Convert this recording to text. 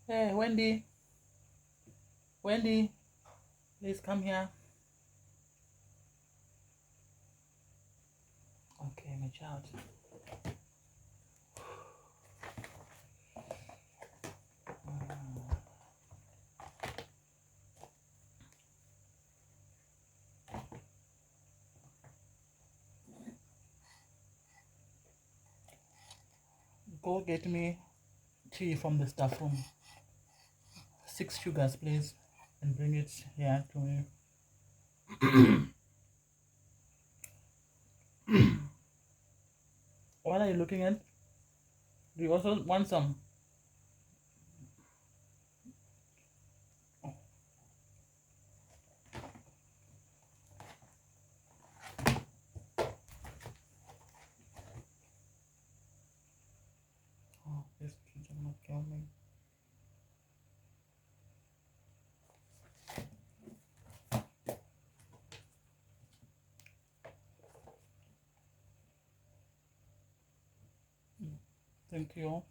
Hey, Wendy. Wendy, please come here. Okay, my child. Go get me tea from the staff room. 6 sugars, please, and bring it here to me. What are you looking at? Do you also want some? Oh, this kids are not coming. Thank you.